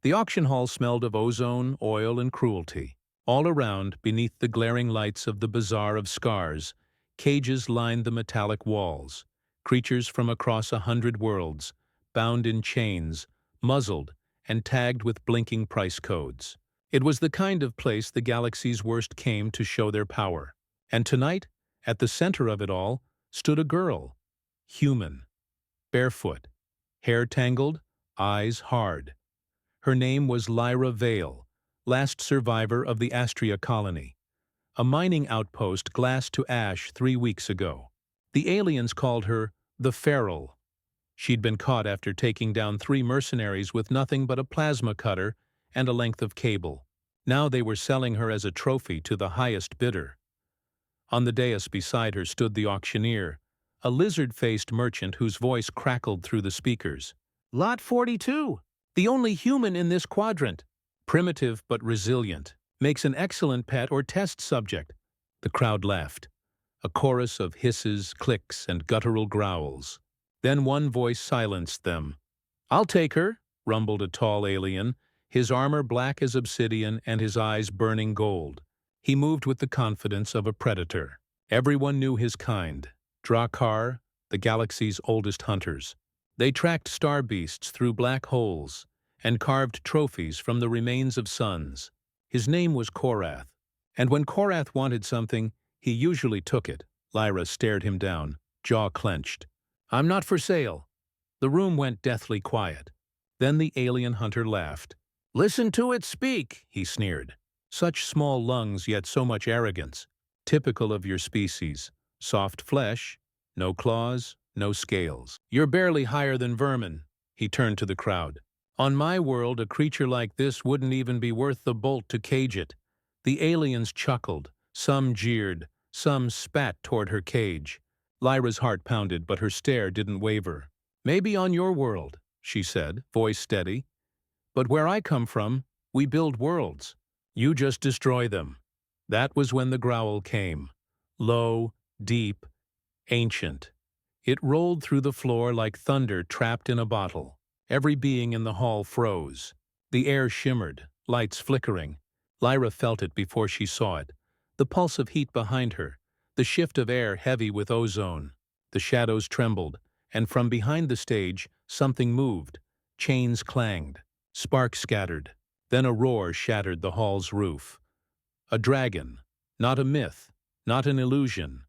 The auction hall smelled of ozone, oil, and cruelty. All around, beneath the glaring lights of the Bazaar of Scars, cages lined the metallic walls. Creatures from across 100 worlds, bound in chains, muzzled, and tagged with blinking price codes. It was the kind of place the galaxy's worst came to show their power. And tonight, at the center of it all, stood a girl. Human. Barefoot. Hair tangled, eyes hard. Her name was Lyra Vale, last survivor of the Astria colony. A mining outpost glassed to ash 3 weeks ago. The aliens called her the Feral. She'd been caught after taking down 3 mercenaries with nothing but a plasma cutter and a length of cable. Now they were selling her as a trophy to the highest bidder. On the dais beside her stood the auctioneer, a lizard-faced merchant whose voice crackled through the speakers. Lot 42, the only human in this quadrant. Primitive but resilient. Makes an excellent pet or test subject. The crowd laughed. A chorus of hisses, clicks, and guttural growls. Then one voice silenced them. "I'll take her," rumbled a tall alien, his armor black as obsidian and his eyes burning gold. He moved with the confidence of a predator. Everyone knew his kind. Drakkar, the galaxy's oldest hunters. They tracked star beasts through black holes and carved trophies from the remains of suns. His name was Korath, and when Korath wanted something, he usually took it. Lyra stared him down, jaw clenched. "I'm not for sale." The room went deathly quiet. Then the alien hunter laughed. "Listen to it speak," he sneered. Such small lungs, yet so much arrogance. Typical of your species. Soft flesh, no claws, no scales. "You're barely higher than vermin." He turned to the crowd. "On my world, a creature like this wouldn't even be worth the bolt to cage it." The aliens chuckled. Some jeered. Some spat toward her cage. Lyra's heart pounded, but her stare didn't waver. "Maybe on your world," she said, voice steady. "But where I come from, we build worlds. You just destroy them." That was when the growl came. Low, deep, ancient. It rolled through the floor like thunder trapped in a bottle. Every being in the hall froze. The air shimmered, lights flickering. Lyra felt it before she saw it. The pulse of heat behind her, the shift of air heavy with ozone. The shadows trembled, and from behind the stage, something moved. Chains clanged. Sparks scattered. Then a roar shattered the hall's roof. A dragon. Not a myth. Not an illusion.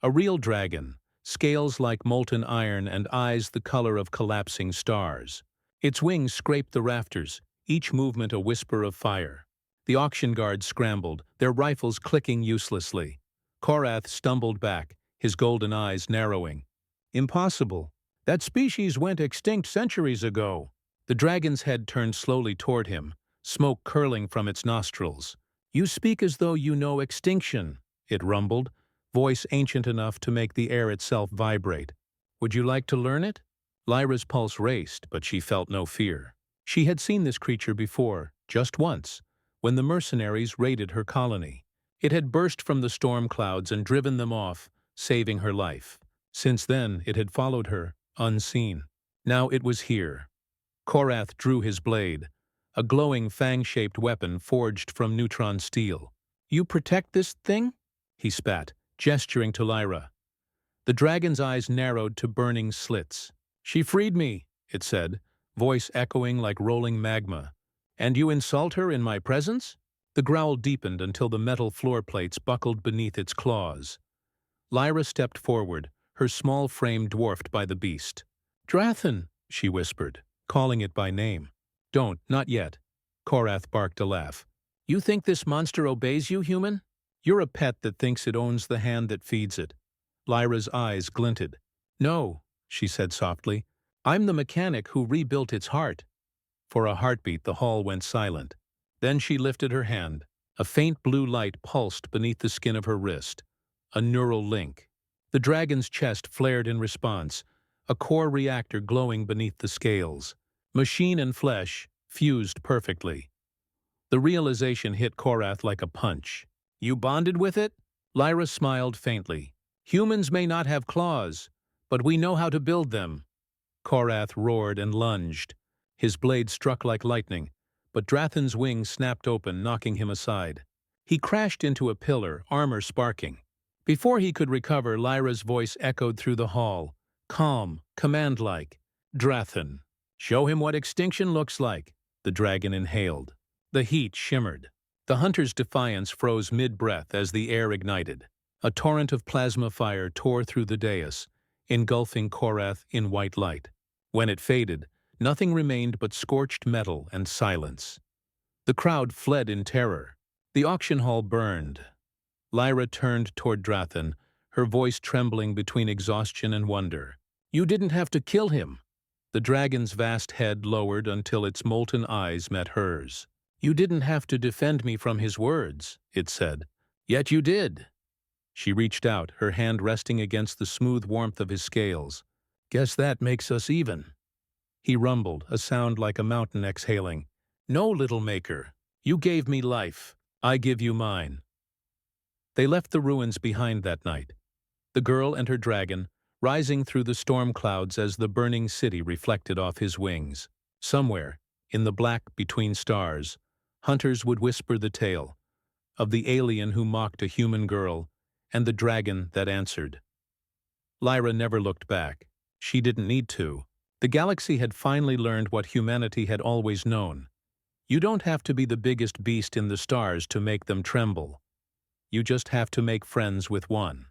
A real dragon. Scales like molten iron and eyes the color of collapsing stars. Its wings scraped the rafters, each movement a whisper of fire. The auction guards scrambled, their rifles clicking uselessly. Korath stumbled back, his golden eyes narrowing. "Impossible. That species went extinct centuries ago." The dragon's head turned slowly toward him, smoke curling from its nostrils. "You speak as though you know extinction," it rumbled, voice ancient enough to make the air itself vibrate. "Would you like to learn it?" Lyra's pulse raced, but she felt no fear. She had seen this creature before, just once, when the mercenaries raided her colony. It had burst from the storm clouds and driven them off, saving her life. Since then, it had followed her, unseen. Now it was here. Korath drew his blade, a glowing fang-shaped weapon forged from neutron steel. "You protect this thing?" he spat, gesturing to Lyra. The dragon's eyes narrowed to burning slits. "She freed me," it said, voice echoing like rolling magma. "And you insult her in my presence?" The growl deepened until the metal floor plates buckled beneath its claws. Lyra stepped forward, her small frame dwarfed by the beast. "Drathan," she whispered, calling it by name. "Don't, not yet." Korath barked a laugh. "You think this monster obeys you, human? You're a pet that thinks it owns the hand that feeds it." Lyra's eyes glinted. "No," she said softly. "I'm the mechanic who rebuilt its heart." For a heartbeat, the hall went silent. Then she lifted her hand. A faint blue light pulsed beneath the skin of her wrist. A neural link. The dragon's chest flared in response, a core reactor glowing beneath the scales. Machine and flesh fused perfectly. The realization hit Korath like a punch. "You bonded with it?" Lyra smiled faintly. "Humans may not have claws, but we know how to build them." Korath roared and lunged. His blade struck like lightning, but Drathan's wings snapped open, knocking him aside. He crashed into a pillar, armor sparking. Before he could recover, Lyra's voice echoed through the hall, calm, command-like. "Drathan, show him what extinction looks like," the dragon inhaled. The heat shimmered. The hunter's defiance froze mid-breath as the air ignited. A torrent of plasma fire tore through the dais, engulfing Korath in white light. When it faded, nothing remained but scorched metal and silence. The crowd fled in terror. The auction hall burned. Lyra turned toward Drathan, her voice trembling between exhaustion and wonder. "You didn't have to kill him." The dragon's vast head lowered until its molten eyes met hers. "You didn't have to defend me from his words," it said. "Yet you did." She reached out, her hand resting against the smooth warmth of his scales. "Guess that makes us even." He rumbled, a sound like a mountain exhaling. "No, little maker. You gave me life. I give you mine." They left the ruins behind that night. The girl and her dragon, rising through the storm clouds as the burning city reflected off his wings. Somewhere, in the black between stars, hunters would whisper the tale of the alien who mocked a human girl and the dragon that answered. Lyra never looked back. She didn't need to. The galaxy had finally learned what humanity had always known. You don't have to be the biggest beast in the stars to make them tremble. You just have to make friends with one.